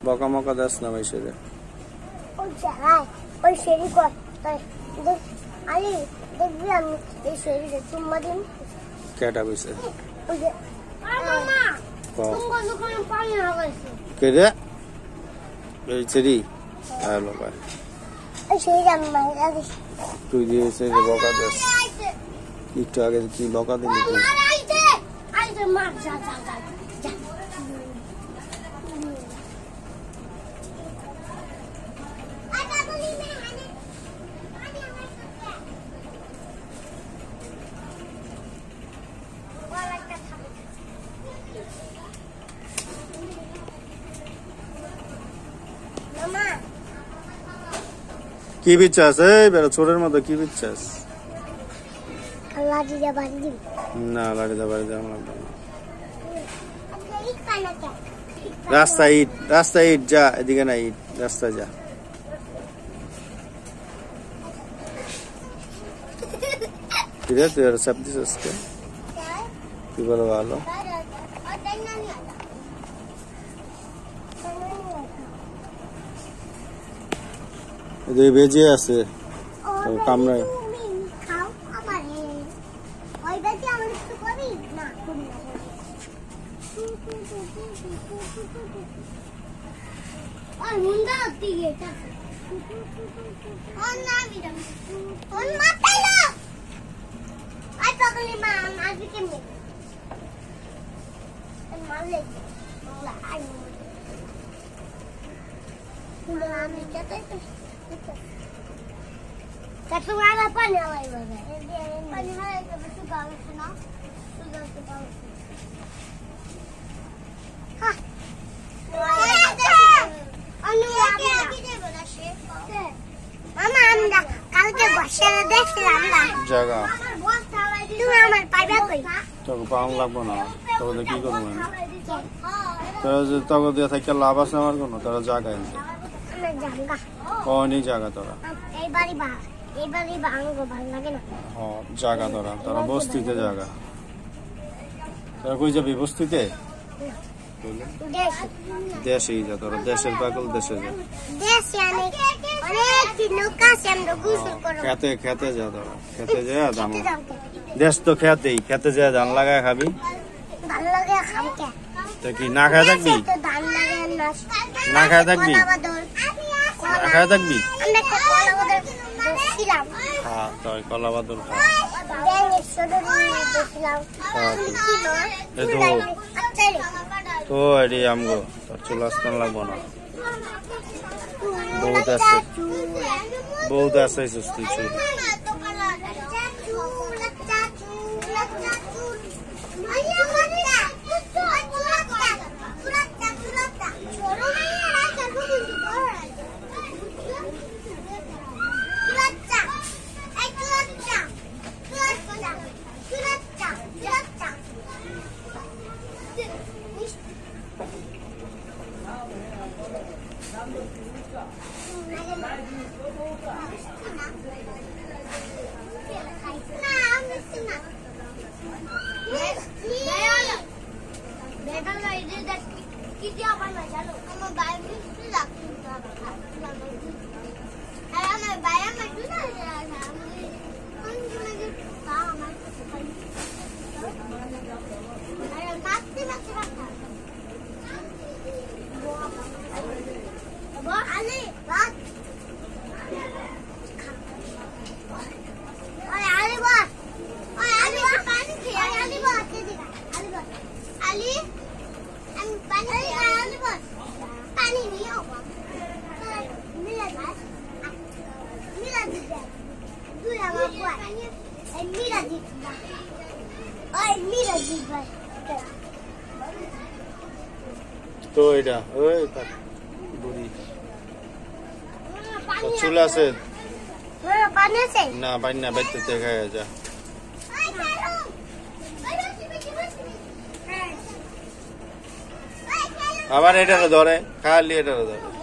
বকা মকা দাস না ভাই সেরে ওই জায়গায় ওই সেরি কর দেখ আলি দেখবি আমি এই সেরিতে চুম্মা দিন কেটা কইছে ওই যে মামা তোমার দোকানে পানি লাগাইছে কে রে এই সেরি হ্যালো ভাই এই সেরি আমি মাইরা দিছি তুই দিয়েছে যে বকা দাস একটু আগে কি বকা দিলি তুই আইতে মার যা যা যা কি বিচ্ছাস এই বেড়া ছোরের মতো কি বিচ্ছাস লাঠি যা বাড়ি দিবি না লাঠি দা বাড়ি যাওয়া লাগবে না রাস্তা ইট যা এদিকে না ইট রাস্তা যা কিরে তুই আর সব দিছিস কে কি বলো ভালো এদিকে বেজে আছে কামড়ায় জায়গা তোকে পাওয়া লাগবো না তোকে কি করবো তোরা যে তোকে দিয়ে থেকে লাভ আছে আমার কোনো তোরা জায়গা এনতে কয়নি জায়গা তোরা জায়গা তোরা তোরা বস্তিতে জায়গা তোরা কই যাবি বস্তিতে দেশে যা তোরা দেশের পাগল দেশে যা খেতে খেতে যা তোরা খেতে যা দাম দেশ তো খেতেই খেতে যা ধান লাগায় খাবি তো কি না খায় থাকবি না খায় থাকবি না খায় থাকবি হ্যাঁ তোর কলা বাদল খা তো এটি আমগো তোর চুল আসতে লাগবো না বহুত আছে তুই চুল তো এটা ওই বুড়ি চুল আছে না পানি না বাইতে দেখা যা আবার এটা ধরে খালি এটা ধরে